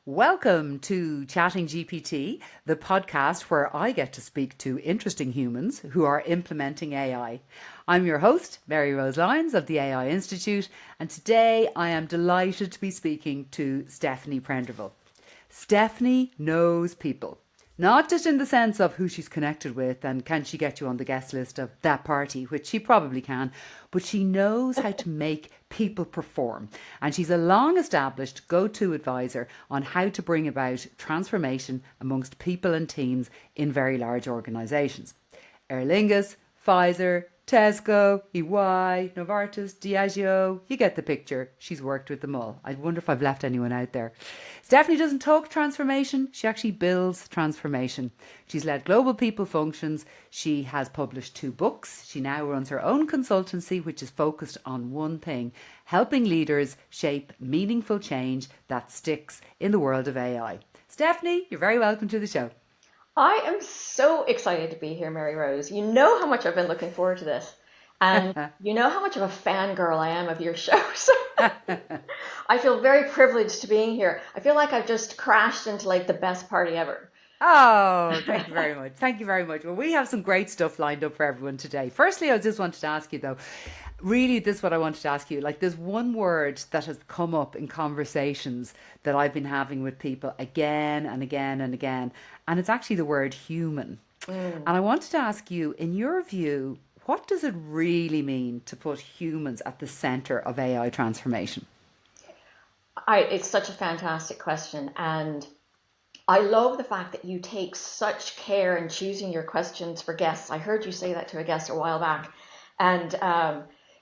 Welcome to Chatting GPT, the podcast where I get to speak to interesting humans who are implementing AI. I'm your host, Mary Rose Lyons of the AI Institute, and today I am delighted to be speaking to Stephanie Prenderville. Stephanie knows people. Not just in the sense of who she's connected with and can she get you on the guest list of that party, which she probably can, but she knows how to make people perform. And she's a long established go-to advisor on how to bring about transformation amongst people and teams in very large organisations. Aer Lingus, Pfizer, Tesco, EY, Novartis, Diageo, you get the picture. She's worked with them all. I wonder if I've left anyone out there. Stephanie doesn't talk transformation, she actually builds transformation. She's led global people functions. She has published 2 books. She now runs her own consultancy, which is focused on one thing, helping leaders shape meaningful change that sticks in the world of AI. Stephanie, you're very welcome to the show. I am so excited to be here, Mary Rose. You know how much I've been looking forward to this. And you know how much of a fangirl I am of your show. So I feel very privileged to being here. I feel like I've just crashed into like the best party ever. Oh, thank you very much. Thank you very much. Well, we have some great stuff lined up for everyone today. Firstly, I just wanted to ask you though, really this is what I wanted to ask you. Like there's one word that has come up in conversations that I've been having with people again and again and again, and it's actually the word human. And I wanted to ask you, in your view, what does it really mean to put humans at the center of AI transformation? It's such a fantastic question. And I love the fact that you take such care in choosing your questions for guests. I heard you say that to a guest a while back. And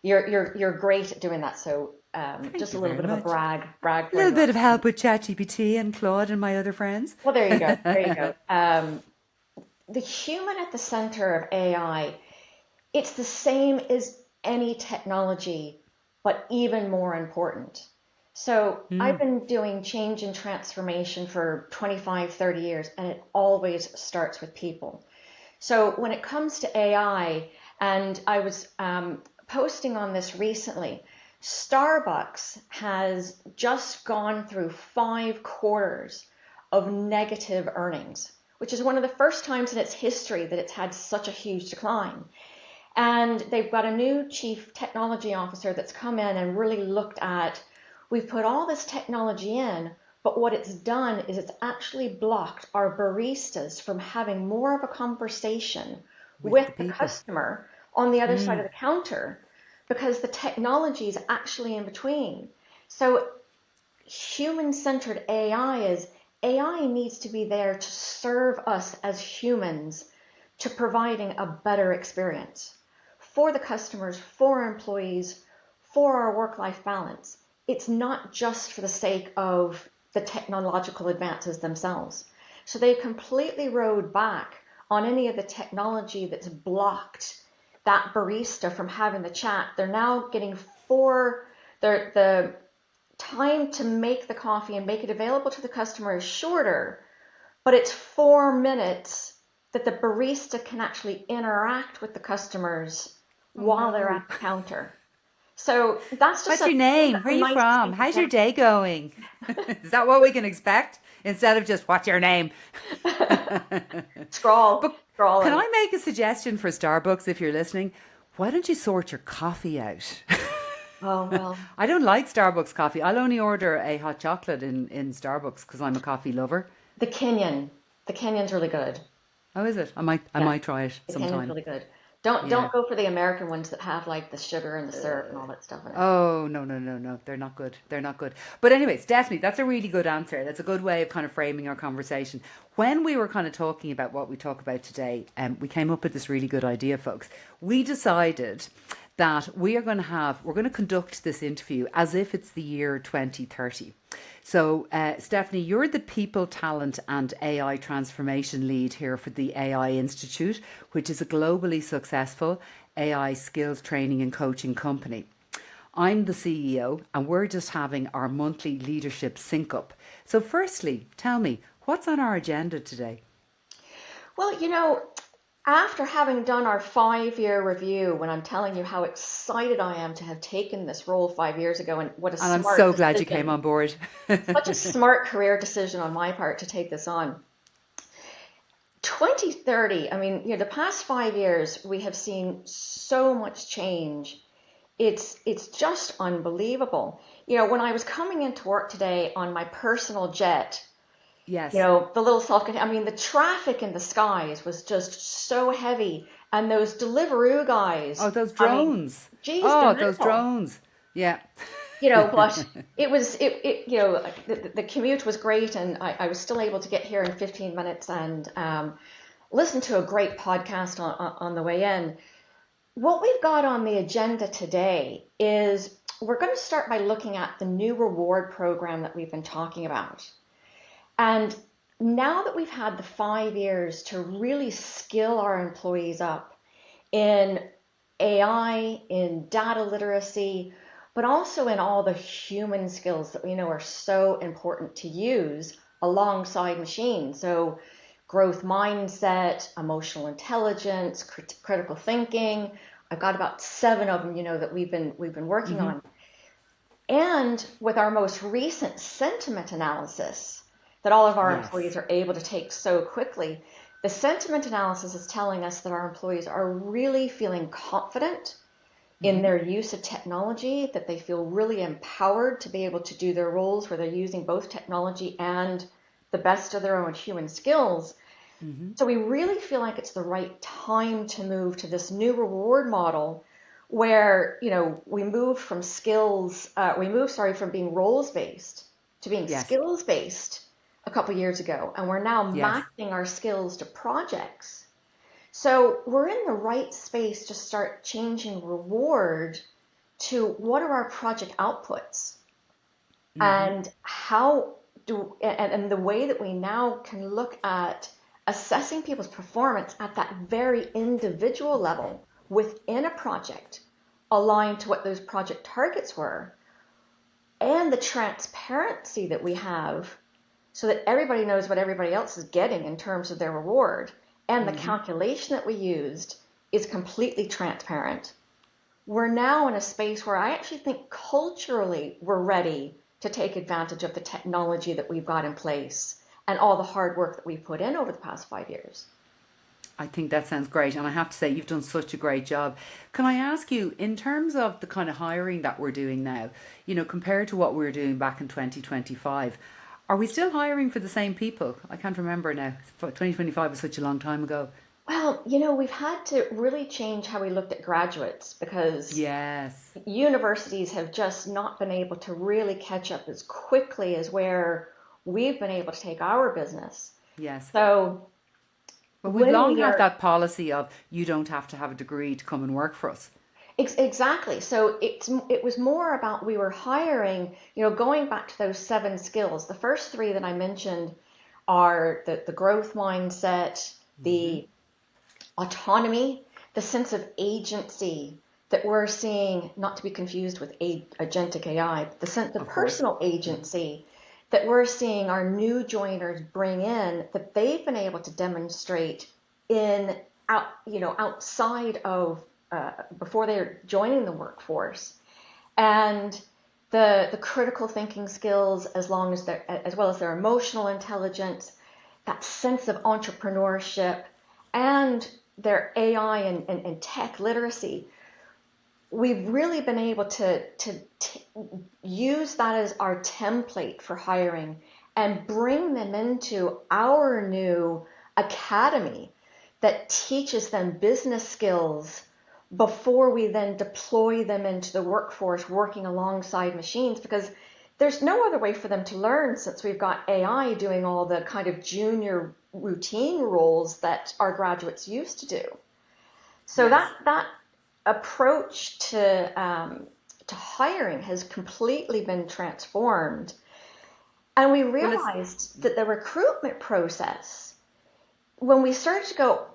you're great at doing that. So just a little bit of a brag A for little you. bit of help with ChatGPT and Claude and my other friends. Well, there you go. There you go. The human at the center of AI, it's the same as any technology, but even more important. So I've been doing change and transformation for 25, 30 years, and it always starts with people. So when it comes to AI, and I was posting on this recently, Starbucks has just gone through 5 quarters of negative earnings, which is one of the first times in its history that it's had such a huge decline. And they've got a new chief technology officer that's come in and really looked at, we've put all this technology in, but what it's done is it's actually blocked our baristas from having more of a conversation With the with the people. customer on the other side of the counter because the technology is actually in between. So human-centered AI needs to be there to serve us as humans to providing a better experience for the customers, for our employees, for our work-life balance. It's not just for the sake of the technological advances themselves. So they completely rode back on any of the technology that's blocked that barista from having the chat. They're now getting the time to make the coffee and make it available to the customer is shorter, but it's 4 minutes that the barista can actually interact with the customers Oh while they're no. at the counter. So that's just What's your name? Where a are you nice from? thing to How's your day going? Is that what we can expect instead of just what's your name? scroll, But scroll can and I make a suggestion for Starbucks if you're listening? Why don't you sort your coffee out? oh well, I don't like Starbucks coffee. I'll only order a hot chocolate in Starbucks because I'm a coffee lover. the Kenyan, the Kenyan's really good. How is it? I Yeah, might try it the Kenyan's sometime. really good. Don't Yeah. don't go for the American ones that have like the sugar and the syrup and all that stuff in it. Oh, no, no, no, no. They're not good. They're not good. But anyways, definitely, that's a really good answer. That's a good way of kind of framing our conversation. When we were kind of talking about what we talk about today, we came up with this really good idea, folks. We decided that we're going to conduct this interview as if it's the year 2030. So, Stephanie, you're the people, talent, and AI transformation lead here for the AI Institute, which is a globally successful AI skills training and coaching company. I'm the CEO, and we're just having our monthly leadership sync up. So, firstly, tell me, what's on our agenda today? Well, after having done our 5-year review, when I'm telling you how excited I am to have taken this role 5 years ago and what a And I'm smart so glad you came decision, on board. such a smart career decision on my part to take this on. 2030, I mean, the past 5 years, we have seen so much change. It's just unbelievable. When I was coming into work today on my personal jet, Yes. the little self-contained, I mean, the traffic in the skies was just so heavy. And those Deliveroo Oh, guys, those I mean, drones. geez, they're Oh, those mental. drones. Yeah. But it was, the commute was great, and I was still able to get here in 15 minutes and listen to a great podcast on the way in. What we've got on the agenda today is we're going to start by looking at the new reward program that we've been talking about. And now that we've had the 5 years to really skill our employees up in AI, in data literacy, but also in all the human skills that we know are so important to use alongside machines. So growth mindset, emotional intelligence, critical thinking. I've got about 7 of them, that we've been working Hmm. on. And with our most recent sentiment analysis that all of our employees Yes. are able to take so quickly, the sentiment analysis is telling us that our employees are really feeling confident in Hmm. their use of technology, that they feel really empowered to be able to do their roles where they're using both technology and the best of their own human skills. Hmm. So we really feel like it's the right time to move to this new reward model where, we move from from being roles based to being Yes. skills based a couple years ago. And we're now Yes. matching our skills to projects. So we're in the right space to start changing reward to what are our project outputs Hmm. and how and the way that we now can look at assessing people's performance at that very individual level within a project aligned to what those project targets were and the transparency that we have so that everybody knows what everybody else is getting in terms of their reward and the Hmm. calculation that we used is completely transparent. We're now in a space where I actually think culturally we're ready to take advantage of the technology that we've got in place and all the hard work that we've put in over the past 5 years. I think that sounds great. And I have to say, you've done such a great job. Can I ask you, in terms of the kind of hiring that we're doing now, compared to what we were doing back in 2025, are we still hiring for the same people? I can't remember now. 2025 was such a long time ago. Well, we've had to really change how we looked at graduates because Yes. universities have just not been able to really catch up as quickly as where we've been able to take our business. Yes. So But we've when long we had are that policy of you don't have to have a degree to come and work for us. exactly, so it was more about we were hiring, going back to those 7 skills. The first 3 that I mentioned are the growth mindset, Hmm. the autonomy, the sense of agency that we're seeing, not to be confused with agentic AI, but the sense of Of course. personal agency that we're seeing our new joiners bring in that they've been able to demonstrate in outside of before they're joining the workforce, and the critical thinking skills as well as their emotional intelligence, that sense of entrepreneurship, and their AI and tech literacy. We've really been able to use that as our template for hiring and bring them into our new academy that teaches them business skills before we then deploy them into the workforce working alongside machines, because there's no other way for them to learn since we've got AI doing all the kind of junior routine roles that our graduates used to do. So Yes. that approach to hiring has completely been transformed. And we Well, it's realized that the recruitment process, when we started to go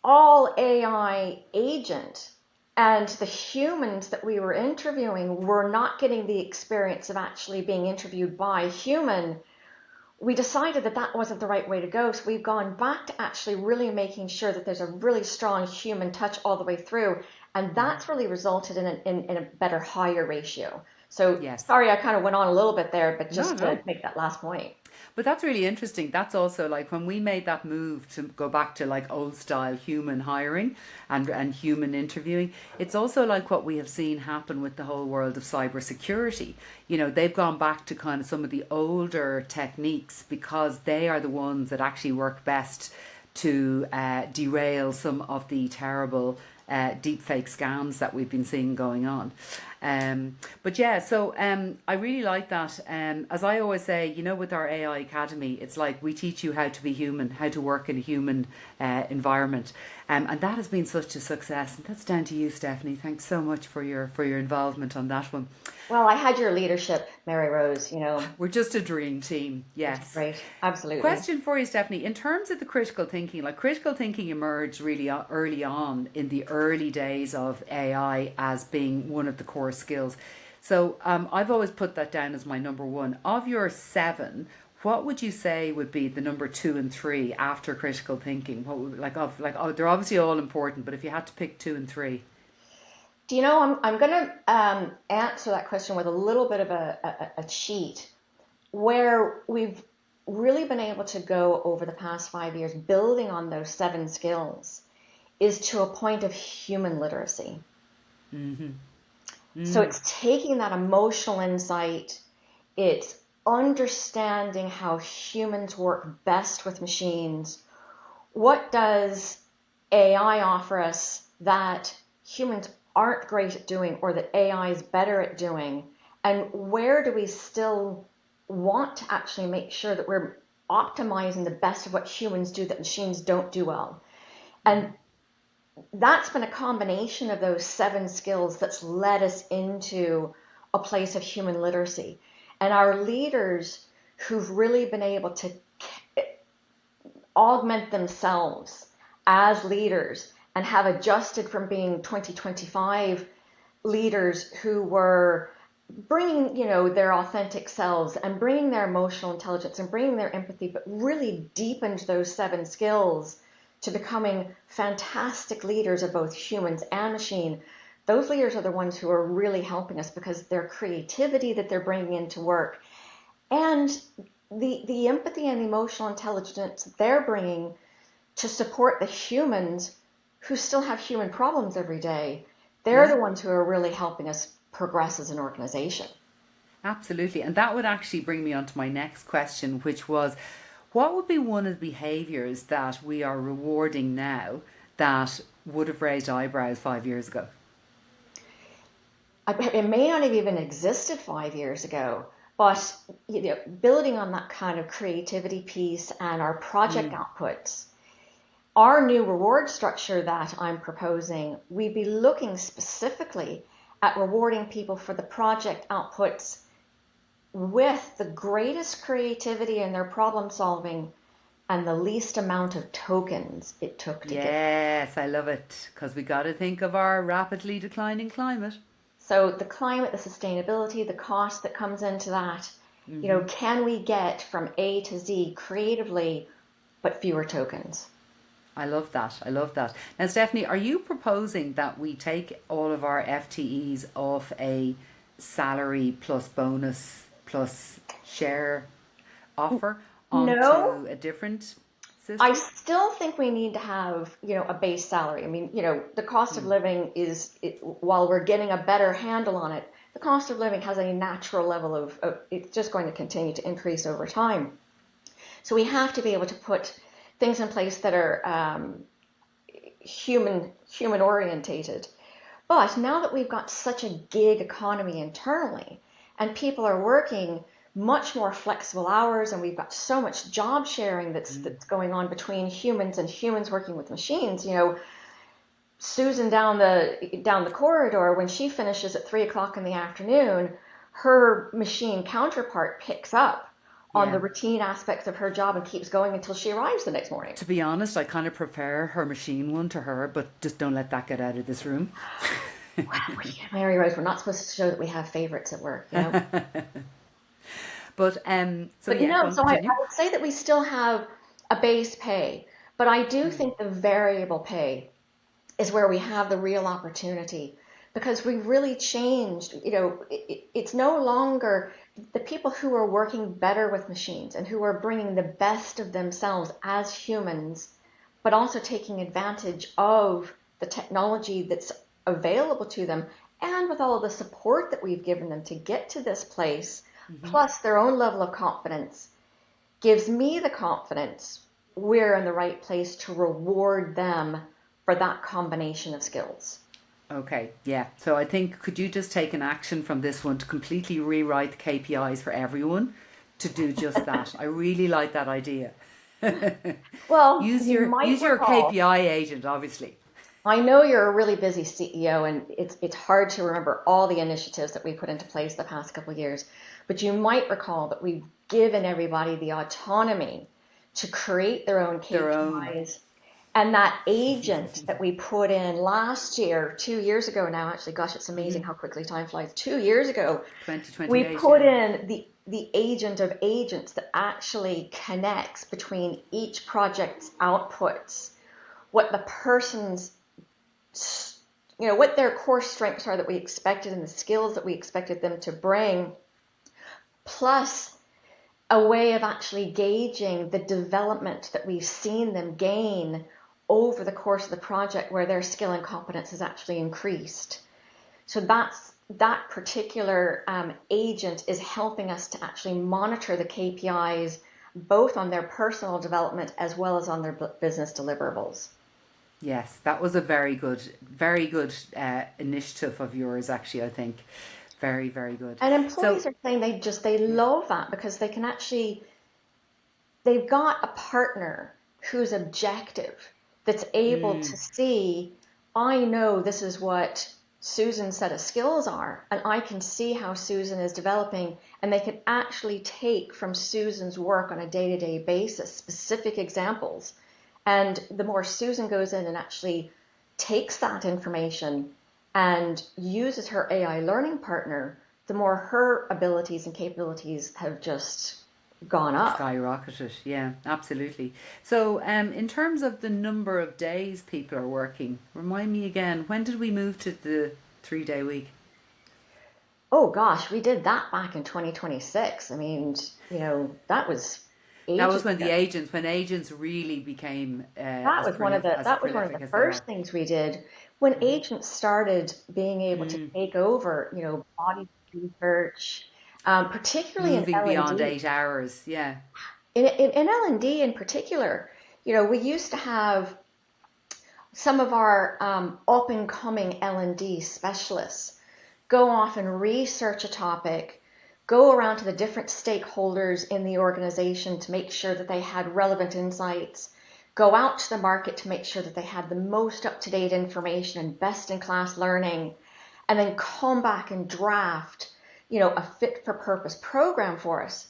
all AI agent and the humans that we were interviewing were not getting the experience of actually being interviewed by a human, we decided that that wasn't the right way to go. So we've gone back to actually really making sure that there's a really strong human touch all the way through. And that's really resulted in a better hire ratio. So Yes. sorry, I kind of went on a little bit there, but No, just to no. make that last point. But that's really interesting. That's also like when we made that move to go back to like old style human hiring and human interviewing, it's also like what we have seen happen with the whole world of cybersecurity. You know, they've gone back to kind of some of the older techniques because they are the ones that actually work best to derail some of the terrible deepfake scams that we've been seeing going on. But yeah, so I really like that. As I always say, you know, with our AI Academy, it's like we teach you how to be human, how to work in a human environment. And that has been such a success. And that's down to you, Stephanie. Thanks so much for your involvement on that one. Well, I had your leadership, Mary Rose, you know, We're just a dream team. which is Yes. great. Absolutely. Question for you, Stephanie. In terms of the critical thinking, like critical thinking emerged really early on in the early days of AI as being one of the core skills. So I've always put that down as my number one. Of your seven, what would you say would be the number two and three after critical thinking? What would oh, they're obviously all important, but if you had to pick two and three. Do you know, I'm going to answer that question with a little bit of a cheat where we've really been able to go over the past 5 years building on those seven skills is to a point of human literacy. So it's taking that emotional insight, it's understanding how humans work best with machines. What does AI offer us that humans aren't great at doing or that AI is better at doing? And where do we still want to actually make sure that we're optimizing the best of what humans do that machines don't do well? And that's been a combination of those seven skills that's led us into a place of human literacy. And our leaders who've really been able to augment themselves as leaders and have adjusted from being 2025 leaders who were bringing, you know, their authentic selves and bringing their emotional intelligence and bringing their empathy, but really deepened those seven skills to becoming fantastic leaders of both humans and machine. Those leaders are the ones who are really helping us because their creativity that they're bringing into work and the empathy and emotional intelligence they're bringing to support the humans who still have human problems every day. They're Yeah. the ones who are really helping us progress as an organization. Absolutely. And that would actually bring me on to my next question, which was what would be one of the behaviors that we are rewarding now that would have raised eyebrows 5 years ago? It may not have even existed 5 years ago, but you know, building on that kind of creativity piece and our project outputs, our new reward structure that I'm proposing, we'd be looking specifically at rewarding people for the project outputs with the greatest creativity in their problem solving and the least amount of tokens it took to get. Yes, I love it because we got to think of our rapidly declining climate. So the climate, the sustainability, the cost that comes into that, you know, can we get from A to Z creatively, but fewer tokens? I love that. I love that. Now, Stephanie, are you proposing that we take all of our FTEs off a salary plus bonus plus share offer No, onto a different I system? still think we need to have, you know, a base salary. I mean, you know, the cost of living while we're getting a better handle on it, the cost of living has a natural level of it's just going to continue to increase over time. So we have to be able to put things in place that are human orientated. But now that we've got such a gig economy internally and people are working much more flexible hours and we've got so much job sharing that's going on between humans and humans working with machines, you know, Susan down the corridor, when she finishes at 3 o'clock in the afternoon, her machine counterpart picks up on the Yeah. routine aspects of her job and keeps going until she arrives the next morning. To be honest, I kind of prefer her machine one to her, but just don't let that get out of this room. Mary Rose, we're not supposed to show that we have favorites at work, you know? But so But yeah, go on, so I continue. would say that we still have a base pay, but I do think the variable pay is where we have the real opportunity because we really changed. It's no longer the people who are working better with machines and who are bringing the best of themselves as humans, but also taking advantage of the technology that's available to them and with all of the support that we've given them to get to this place, plus their own level of confidence, gives me the confidence we're in the right place to reward them for that combination of skills. Okay, yeah. So I think could you just take an action from this one to completely rewrite the KPIs for everyone to do just that? I really like that idea. Well, use you your might use your recall, KPI agent, obviously. I know you're a really busy CEO and it's hard to remember all the initiatives that we put into place the past couple of years, but you might recall that we've given everybody the autonomy to create their own Their own KPIs. And that agent that we put in last year, 2 years ago now, actually, gosh, it's amazing how quickly time flies. 2 years ago, we 2028, put yeah. in the agent of agents that actually connects between each project's outputs, what the person's, what their core strengths are that we expected and the skills that we expected them to bring, plus a way of actually gauging the development that we've seen them gain over the course of the project where their skill and competence has actually increased. So that particular agent is helping us to actually monitor the KPIs both on their personal development as well as on their business deliverables. Yes, that was a very good initiative of yours, actually, I think. Very, very good. And So, employees are saying they yeah. love that because they can actually, they've got a partner who's objective, that's able to see, I know this is what Susan's set of skills are, and I can see how Susan is developing, and they can actually take from Susan's work on a day-to-day basis specific examples. And the more Susan goes in and actually takes that information and uses her AI learning partner, the more her abilities and capabilities have just gone up. Skyrocketed, yeah, absolutely. So, in terms of the number of days people are working, remind me again, when did we move to the 3 day week? Oh gosh, we did that back in 2026. I mean, that was That was ages when ago. when agents really became as as That was one of prolific the as they first are. things we did when agents started being able to take over, body research, particularly in Moving beyond L&D. 8 hours, yeah. In L&D in particular, we used to have some of our up and coming L&D specialists go off and research a topic, go around to the different stakeholders in the organization to make sure that they had relevant insights, go out to the market to make sure that they had the most up-to-date information and best-in-class learning, and then come back and draft, a fit-for-purpose program for us.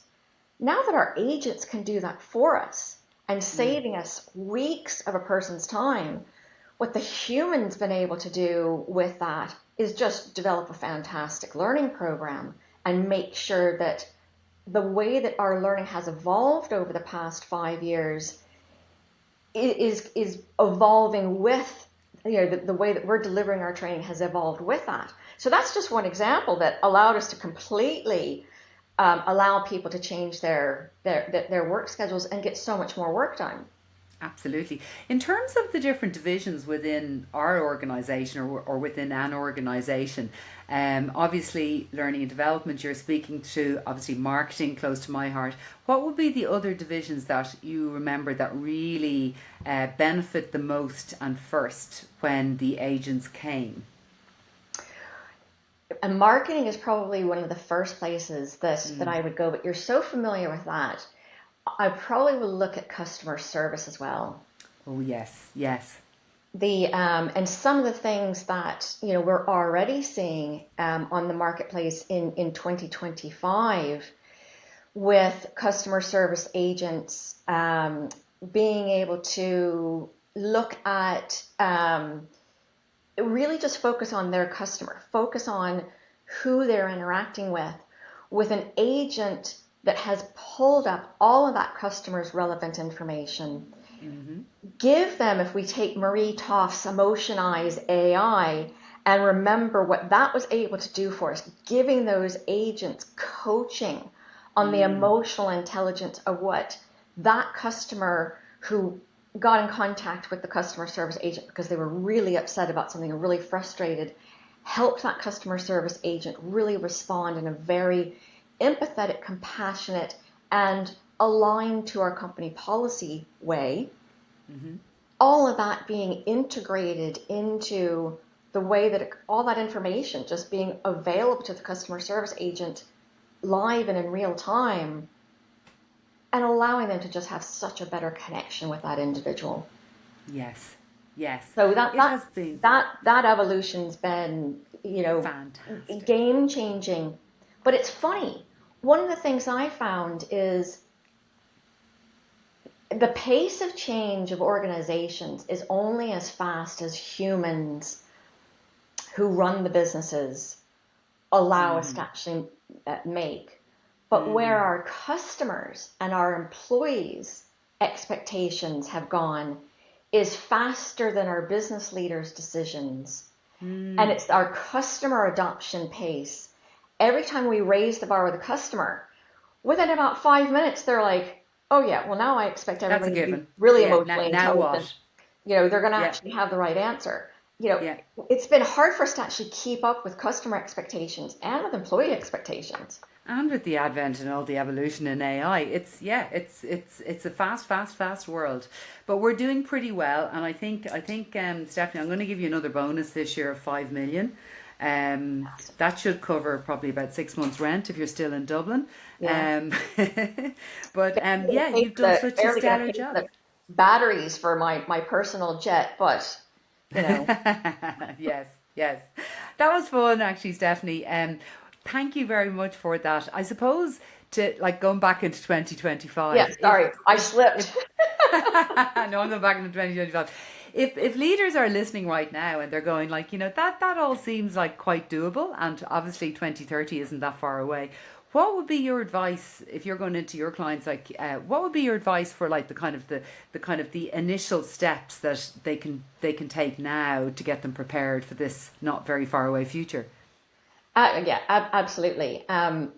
Now that our agents can do that for us and saving us weeks of a person's time, what the human's been able to do with that is just develop a fantastic learning program and make sure that the way that our learning has evolved over the past 5 years is evolving with the way that we're delivering our training has evolved with that. So that's just one example that allowed us to completely allow people to change their work schedules and get so much more work done. Absolutely. In terms of the different divisions within our organization or within an organization, obviously learning and development, you're speaking to obviously marketing, close to my heart. What would be the other divisions that you remember that really benefit the most and first when the agents came? And marketing is probably one of the first places that I would go, but you're so familiar with that. I probably will look at customer service as well. Oh, yes, yes. And some of the things that we're already seeing on the marketplace in 2025 with customer service agents being able to look at really just focus on their customer, focus on who they're interacting with an agent that has pulled up all of that customer's relevant information. Mm-hmm. Give them, if we take Marie Toff's Emotionize AI and remember what that was able to do for us, giving those agents coaching on the emotional intelligence of what that customer who got in contact with the customer service agent because they were really upset about something and really frustrated, helped that customer service agent really respond in a very empathetic, compassionate, and aligned to our company policy way. Mm-hmm. All of that being integrated into the way that all that information just being available to the customer service agent live and in real time, and allowing them to just have such a better connection with that individual. Yes. Yes. So It has been that evolution's been, fantastic. game changing. But it's funny. One of the things I found is the pace of change of organizations is only as fast as humans who run the businesses allow us to actually make. But where our customers and our employees' expectations have gone is faster than our business leaders' decisions. And it's our customer adoption pace. Every time we raise the bar with a customer, within about 5 minutes, they're like, oh yeah, well now I expect That's a everybody to be given. really Yeah. Now, emotionally now intelligent. what? They're going to Yeah. actually have the right answer. You know, Yeah. it's been hard for us to actually keep up with customer expectations and with employee expectations. And with the advent and all the evolution in AI, it's a fast world. But we're doing pretty well, and I think Stephanie, I'm going to give you another bonus this year of 5 million. That should cover probably about 6 months' rent if you're still in Dublin. Yeah. Um, but yeah, you've done such a Barely gonna stellar pay for job. the batteries for my personal jet, but you know, Yes, yes. That was fun actually, Stephanie. Thank you very much for that. I suppose to like going back into yeah, 2025, sorry, I if slipped. no, I'm going back into 2025. If leaders are listening right now and they're going like, that all seems like quite doable, and obviously 2030 isn't that far away. What would be your advice if you're going into your clients? Like, what would be your advice for like the initial steps that they can take now to get them prepared for this not very far away future? Yeah, absolutely. And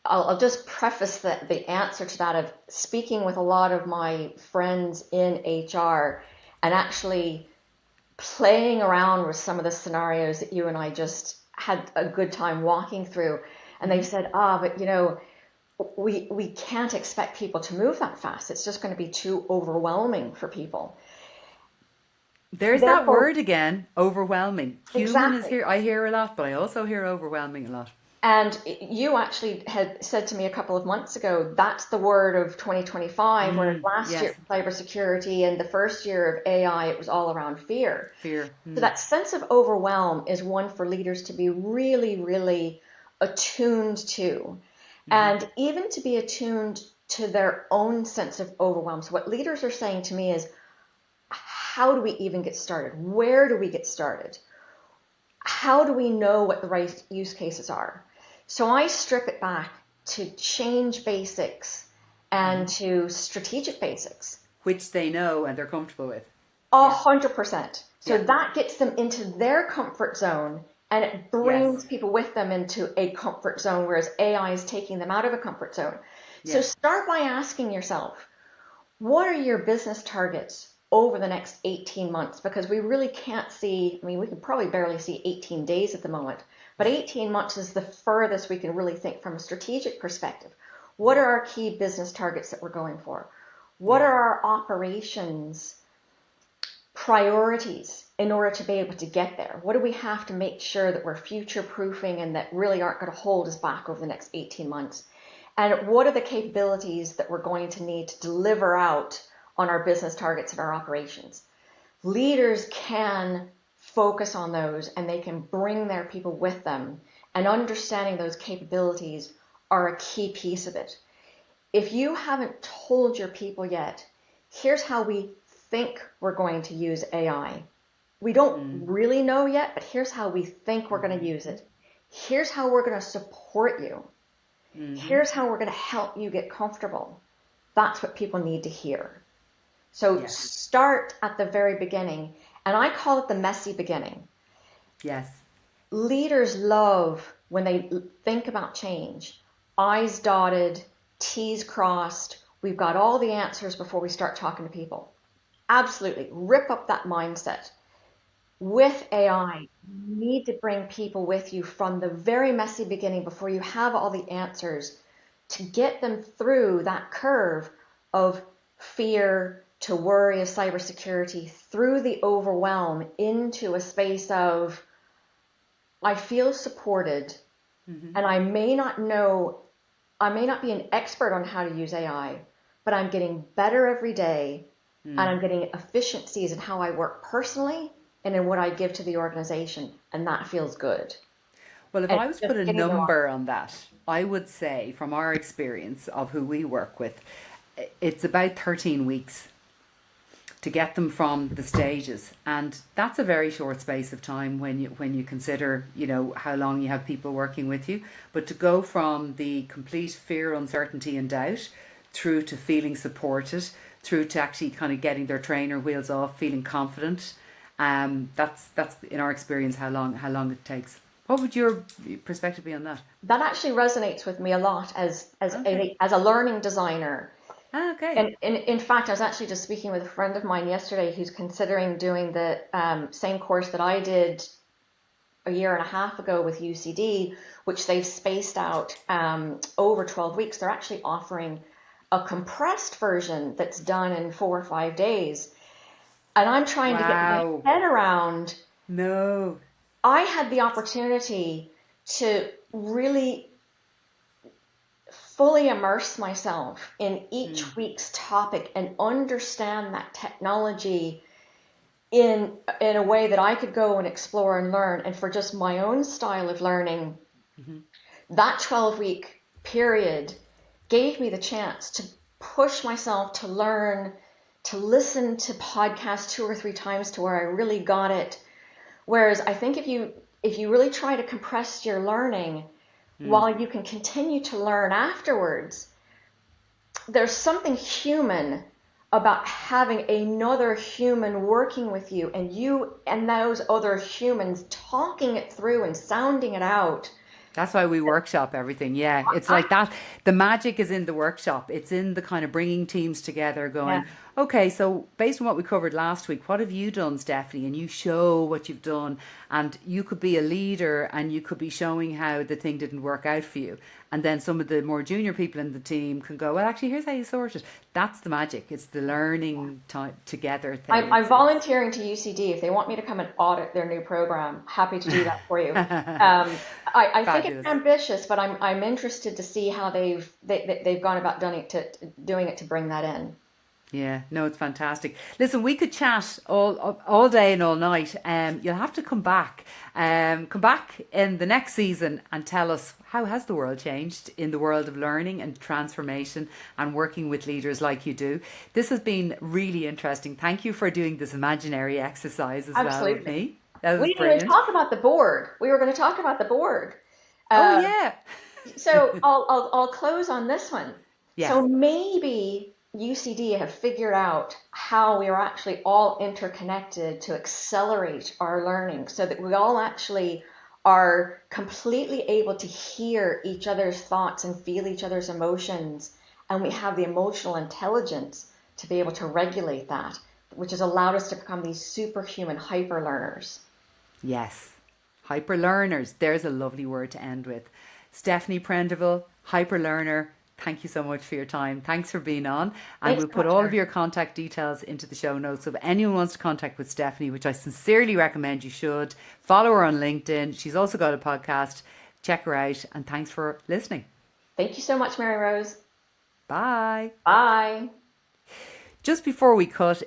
I'll just preface the answer to that of speaking with a lot of my friends in HR and actually playing around with some of the scenarios that you and I just had a good time walking through. And they've said, but we can't expect people to move that fast. It's just going to be too overwhelming for people. There's that Therefore, word again, overwhelming. Human is exactly. here. I hear a lot, but I also hear overwhelming a lot. And you actually had said to me a couple of months ago, that's the word of 2025, whereas last year Yes, it was cybersecurity and the first year of AI, it was all around fear. fear. So that sense of overwhelm is one for leaders to be really, really attuned to, and even to be attuned to their own sense of overwhelm. So what leaders are saying to me is, how do we even get started? Where do we get started? How do we know what the right use cases are? So I strip it back to change basics and to strategic basics. Which they know and they're comfortable with. A Yeah, 100%. So yeah, that gets them into their comfort zone and it brings yes, people with them into a comfort zone, whereas AI is taking them out of a comfort zone. So yeah. start by asking yourself, what are your business targets over the next 18 months? Because we really can't see, I mean, we can probably barely see 18 days at the moment, but 18 months is the furthest we can really think from a strategic perspective. What are our key business targets that we're going for? What Yeah. are our operations priorities in order to be able to get there? What do we have to make sure that we're future proofing and that really aren't going to hold us back over the next 18 months? And what are the capabilities that we're going to need to deliver out on our business targets and our operations? Leaders can focus on those and they can bring their people with them, and understanding those capabilities are a key piece of it. If you haven't told your people yet, here's how we think we're going to use AI. We don't really know yet, but here's how we think we're going to use it. Here's how we're going to support you. Here's how we're going to help you get comfortable. That's what people need to hear. So Yes. start at the very beginning, and I call it the messy beginning. Yes. Leaders love when they think about change. I's dotted, T's crossed. We've got all the answers before we start talking to people. Absolutely. Rip up that mindset. With AI, you need to bring people with you from the very messy beginning before you have all the answers to get them through that curve of fear to worry of cybersecurity, through the overwhelm into a space of, I feel supported, and I may not be an expert on how to use AI, but I'm getting better every day, and I'm getting efficiencies in how I work personally and in what I give to the organization, and that feels good. Well, if And I was to just put a getting them on. number on that, I would say from our experience of who we work with, it's about 13 weeks to get them from the stages, and that's a very short space of time when you consider, how long you have people working with you. But to go from the complete fear, uncertainty and doubt through to feeling supported, through to actually kind of getting their trainer wheels off, feeling confident, that's in our experience how long it takes. What would your perspective be on that? That actually resonates with me a lot Okay. as a learning designer. Okay. And in fact, I was actually just speaking with a friend of mine yesterday who's considering doing the same course that I did a year and a half ago with UCD, which they've spaced out over 12 weeks. They're actually offering a compressed version that's done in 4 or 5 days. And I'm trying to get my Wow. head around. No. I had the opportunity to really fully immerse myself in each week's topic and understand that technology in a way that I could go and explore and learn. And for just my own style of learning, that 12-week period gave me the chance to push myself to learn, to listen to podcasts 2 or 3 times to where I really got it. Whereas I think if you really try to compress your learning while you can continue to learn afterwards, there's something human about having another human working with you and you and those other humans talking it through and sounding it out. That's why we workshop everything. Yeah, it's like that. The magic is in the workshop. It's in the kind of bringing teams together, Yeah. going, okay, so based on what we covered last week, what have you done, Stephanie? And you show what you've done. And you could be a leader and you could be showing how the thing didn't work out for you. And then some of the more junior people in the team can go, well, actually, here's how you sort it. That's the magic. It's the learning time together thing. I'm It's volunteering to UCD. If they want me to come and audit their new program, happy to do that for you. I think it's fabulous. ambitious, but I'm interested to see how they've gone about doing it to bring that in. Yeah, no, it's fantastic. Listen, we could chat all day and all night. You'll have to come back in the next season and tell us how has the world changed in the world of learning and transformation and working with leaders like you do. This has been really interesting. Thank you for doing this imaginary exercise as well with Absolutely. me. That We was didn't even brilliant. talk about the board. We were going to talk about the board. Oh Um, yeah, so I'll close on this one. yes. So maybe UCD have figured out how we are actually all interconnected to accelerate our learning so that we all actually are completely able to hear each other's thoughts and feel each other's emotions. And we have the emotional intelligence to be able to regulate that, which has allowed us to become these superhuman hyper learners. Yes. Hyper learners. There's a lovely word to end with. Stephanie Prendeville, hyper learner. Thank you so much for your time. Thanks for being on. And Thanks we'll so put much, all of Mary. your contact details into the show notes. So if anyone wants to contact with Stephanie, which I sincerely recommend you should, follow her on LinkedIn. She's also got a podcast. Check her out. And thanks for listening. Thank you so much, Mary Rose. Bye. Bye. Just before we cut,